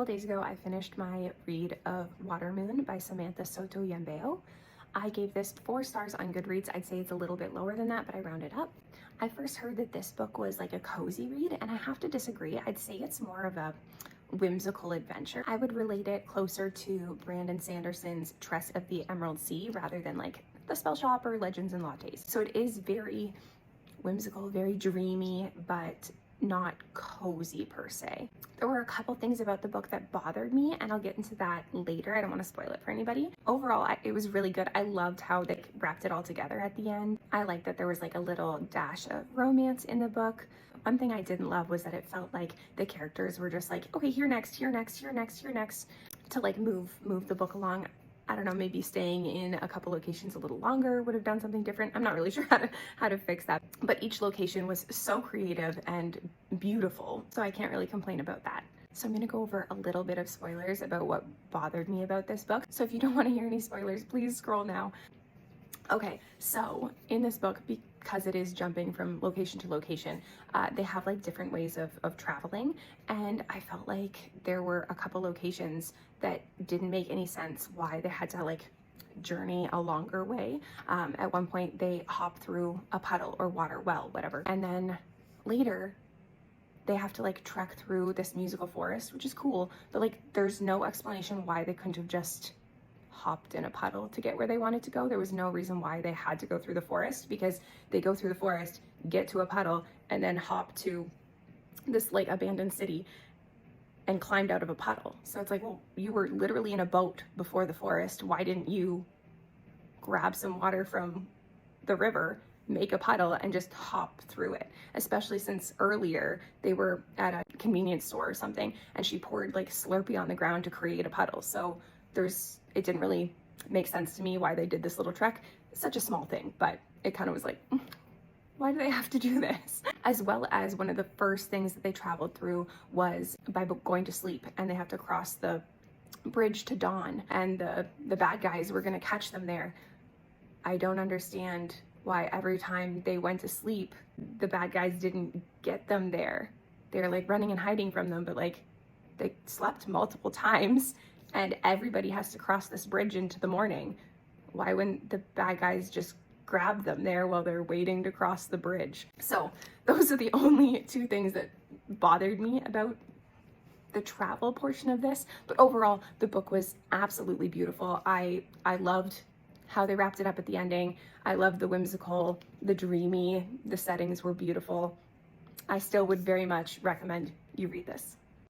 couple days ago, I finished my read of Water Moon by Samantha Sotto Yambao. I gave this 4 stars on Goodreads. I'd say it's a little bit lower than that, but I rounded up. I first heard that this book was like a cozy read, and I have to disagree. I'd say it's more of a whimsical adventure. I would relate it closer to Brandon Sanderson's Tress of the Emerald Sea rather than like The Spell Shop or Legends and Lattes. So it is very whimsical, very dreamy, but not cozy per se. There were a couple things about the book that bothered me, and I'll get into that later. I don't want to spoil it for anybody. Overall, it was really good. I loved how they wrapped it all together at the end. I liked that there was like a little dash of romance in the book. One thing I didn't love was that it felt like the characters were just like, okay, here next, here next, here next, here next, to like move the book along. I don't know, maybe staying in a couple locations a little longer would have done something different. I'm not really sure how to fix that. But each location was so creative and beautiful, so I can't really complain about that. So I'm going to go over a little bit of spoilers about what bothered me about this book. So if you don't want to hear any spoilers, please scroll now. Okay, so in this book, because it is jumping from location to location, they have like different ways of traveling, and I felt like there were a couple locations that didn't make any sense why they had to like journey a longer way. At one point they hop through a puddle or water well, whatever, and then later they have to like trek through this musical forest, which is cool, but like there's no explanation why they couldn't have just hopped in a puddle to get where they wanted to go. There was no reason why they had to go through the forest, because they go through the forest, get to a puddle, and then hop to this like abandoned city and climbed out of a puddle. So it's like, well, you were literally in a boat before the forest. Why didn't you grab some water from the river, make a puddle, and just hop through it? Especially since earlier they were at a convenience store or something, and she poured like Slurpee on the ground to create a puddle. So it didn't really make sense to me why they did this little trek. It's such a small thing, but it kind of was like, why do they have to do this? As well as one of the first things that they traveled through was by going to sleep, and they have to cross the bridge to dawn, and the bad guys were gonna catch them there. I don't understand why every time they went to sleep, the bad guys didn't get them there. They're like running and hiding from them, but like they slept multiple times, and everybody has to cross this bridge into the morning. Why wouldn't the bad guys just grab them there while they're waiting to cross the bridge? So those are the only 2 things that bothered me about the travel portion of this. But overall, the book was absolutely beautiful. I loved how they wrapped it up at the ending. I loved the whimsical, the dreamy, the settings were beautiful. I still would very much recommend you read this.